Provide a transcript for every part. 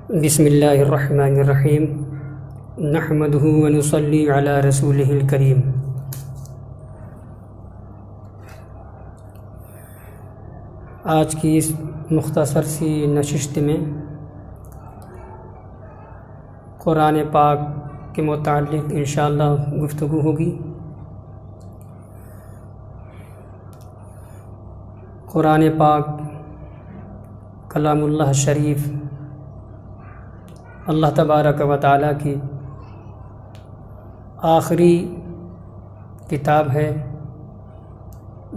بسم اللہ الرحمن الرحیم نحمدہ ونصلی علی رسولہ الکریم۔ آج کی اس مختصر سی نشست میں قرآن پاک کے متعلق انشاءاللہ گفتگو ہوگی۔ قرآن پاک کلام اللہ شریف اللہ تبارک و تعالیٰ کی آخری کتاب ہے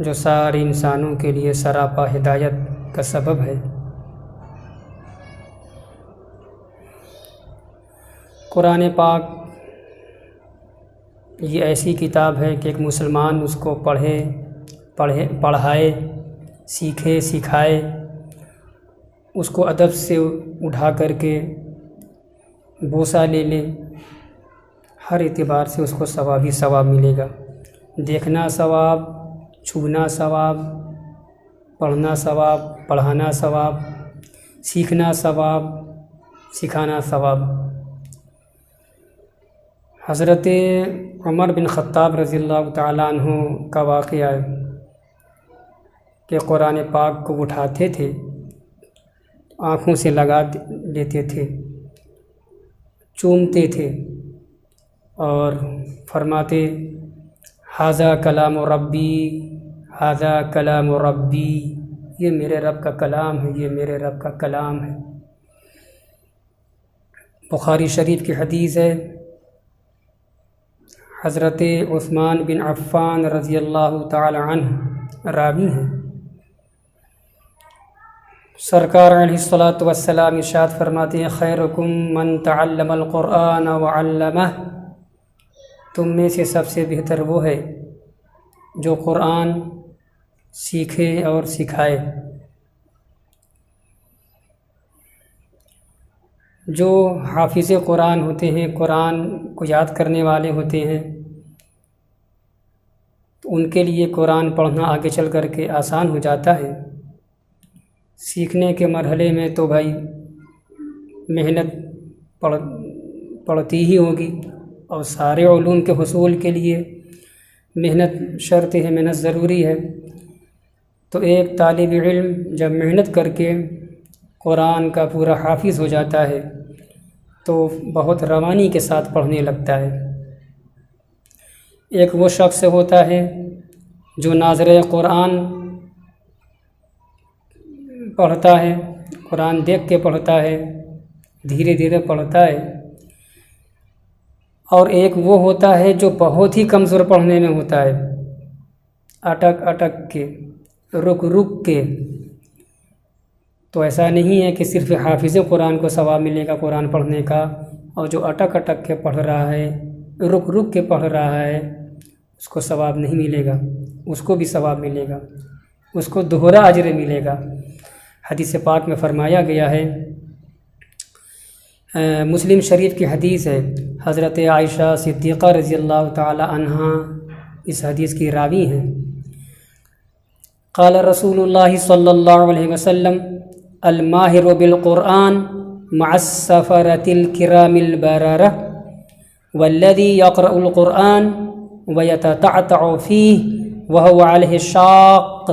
جو سارے انسانوں کے لیے سراپا ہدایت کا سبب ہے۔ قرآن پاک یہ ایسی کتاب ہے کہ ایک مسلمان اس کو پڑھائے، سیکھے، سکھائے، اس کو ادب سے اٹھا کر کے بوسہ لے لے، ہر اعتبار سے اس کو ثواب ہی ثواب ملے گا۔ دیکھنا ثواب، چھونا ثواب، پڑھنا ثواب، پڑھانا ثواب، سیکھنا ثواب، سکھانا ثواب۔ حضرت عمر بن خطاب رضی اللہ تعالیٰ عنہ کا واقعہ ہے کہ قرآن پاک کو اٹھاتے تھے، آنکھوں سے لگا لیتے تھے، چومتے تھے اور فرماتے ھذا کلام ربی، ھذا کلام ربی، یہ میرے رب کا کلام ہے، یہ میرے رب کا کلام ہے۔ بخاری شریف کی حدیث ہے، حضرت عثمان بن عفان رضی اللہ تعالی عنہ راوی ہیں۔ سرکار علیہ الصلاۃ والسلام ارشاد فرماتے ہیں خیرکم من تعلم القرآن وعلمہ، تم میں سے سب سے بہتر وہ ہے جو قرآن سیکھے اور سکھائے۔ جو حافظ قرآن ہوتے ہیں، قرآن کو یاد کرنے والے ہوتے ہیں، تو ان کے لیے قرآن پڑھنا آگے چل کر کے آسان ہو جاتا ہے۔ سیکھنے کے مرحلے میں تو بھائی محنت پڑتی ہی ہوگی، اور سارے علوم کے حصول کے لیے محنت شرط ہے، محنت ضروری ہے۔ تو ایک طالب علم جب محنت کر کے قرآن کا پورا حافظ ہو جاتا ہے تو بہت روانی کے ساتھ پڑھنے لگتا ہے۔ ایک وہ شخص ہوتا ہے جو ناظر قرآن پڑھتا ہے، قرآن دیکھ کے پڑھتا ہے، دھیرے دھیرے پڑھتا ہے، اور ایک وہ ہوتا ہے جو بہت ہی کمزور پڑھنے میں ہوتا ہے، اٹک اٹک کے، رک رک کے۔ تو ایسا نہیں ہے کہ صرف حافظ قرآن کو ثواب ملے گا قرآن پڑھنے کا، اور جو اٹک اٹک کے پڑھ رہا ہے، رک رک کے پڑھ رہا ہے، اس کو ثواب نہیں ملے گا، اس کو بھی ثواب ملے گا، اس کو دوہرا اجر ملے گا۔ حدیث پاک میں فرمایا گیا ہے، مسلم شریف کی حدیث ہے، حضرت عائشہ صدیقہ رضی اللہ تعالی عنہا اس حدیث کی راوی ہیں۔ قال رسول اللہ صلی اللہ علیہ وسلم الماہر بالقرآن مع السفرة الكرام البررة والذي يقرأ القرآن ويتتعتع فيه وهو عليه شاق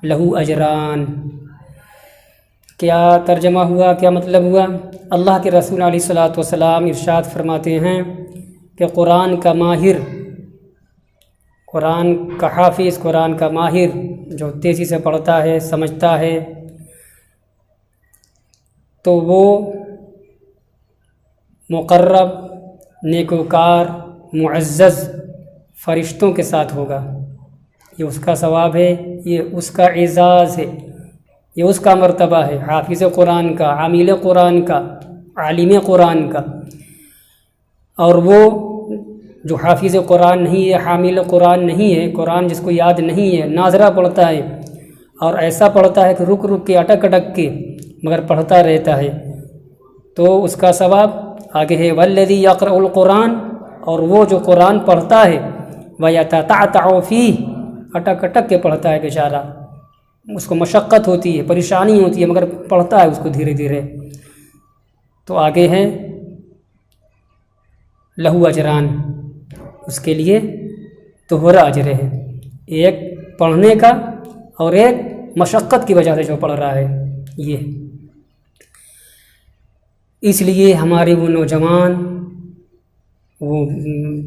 له أجران۔ کیا ترجمہ ہوا، کیا مطلب ہوا؟ اللہ کے رسول علیہ الصلاۃ والسلام ارشاد فرماتے ہیں کہ قرآن کا ماہر، قرآن کا حافظ، قرآن کا ماہر جو تیزی سے پڑھتا ہے، سمجھتا ہے، تو وہ مقرب، نیکوکار، معزز فرشتوں کے ساتھ ہوگا۔ یہ اس کا ثواب ہے، یہ اس کا اعزاز ہے، یہ اس کا مرتبہ ہے، حافظ قرآن کا، عامل قرآن کا، عالم قرآن کا۔ اور وہ جو حافظ قرآن نہیں ہے، حامل قرآن نہیں ہے، قرآن جس کو یاد نہیں ہے، ناظرہ پڑھتا ہے، اور ایسا پڑھتا ہے کہ رک رک کے، اٹک اٹک کے، مگر پڑھتا رہتا ہے، تو اس کا ثواب آگے ہے والذی یقرأ القرآن، اور وہ جو قرآن پڑھتا ہے ویتتعتع فیہ، اٹک اٹک کے پڑھتا ہے بیچارہ، اس کو مشقت ہوتی ہے، پریشانی ہوتی ہے، مگر پڑھتا ہے اس کو دھیرے دھیرے، تو آگے ہے لہو اجران، اس کے لیے دوہرا اجر ہے، ایک پڑھنے کا اور ایک مشقت کی وجہ سے جو پڑھ رہا ہے یہ۔ اس لیے ہمارے وہ نوجوان، وہ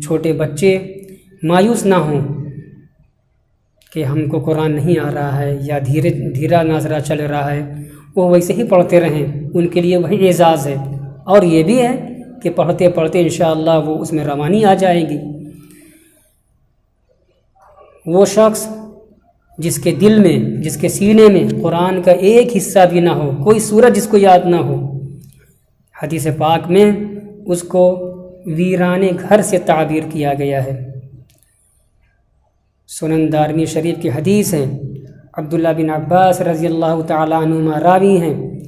چھوٹے بچے مایوس نہ ہوں کہ ہم کو قرآن نہیں آ رہا ہے یا دھیرا ناظرہ چل رہا ہے، وہ ویسے ہی پڑھتے رہیں، ان کے لیے وہی اعزاز ہے۔ اور یہ بھی ہے کہ پڑھتے پڑھتے انشاءاللہ وہ اس میں روانی آ جائے گی۔ وہ شخص جس کے دل میں، جس کے سینے میں قرآن کا ایک حصہ بھی نہ ہو، کوئی سورت جس کو یاد نہ ہو، حدیث پاک میں اس کو ویران گھر سے تعبیر کیا گیا ہے۔ سنن دارمی شریف کی حدیث ہے، عبداللہ بن عباس رضی اللہ تعالیٰ عنہما راوی ہیں،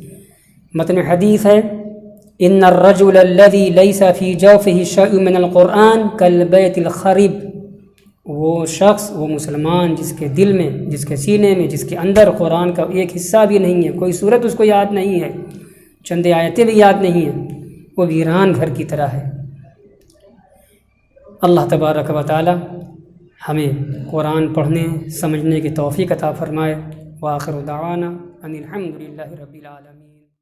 متن حدیث ہے، ان الرجل الذي ليس في جوفه شيء من القرآن كالبيت الخرب، وہ شخص، وہ مسلمان جس کے دل میں، جس کے سینے میں، جس کے اندر قرآن کا ایک حصہ بھی نہیں ہے، کوئی سورت اس کو یاد نہیں ہے، چند آیتیں بھی یاد نہیں ہیں، وہ ویران گھر کی طرح ہے۔ اللہ تبارک و تعالی ہمیں قرآن پڑھنے سمجھنے کی توفیق عطا فرمائے۔ وآخر دعوانا ان الحمد للہ رب العالمین۔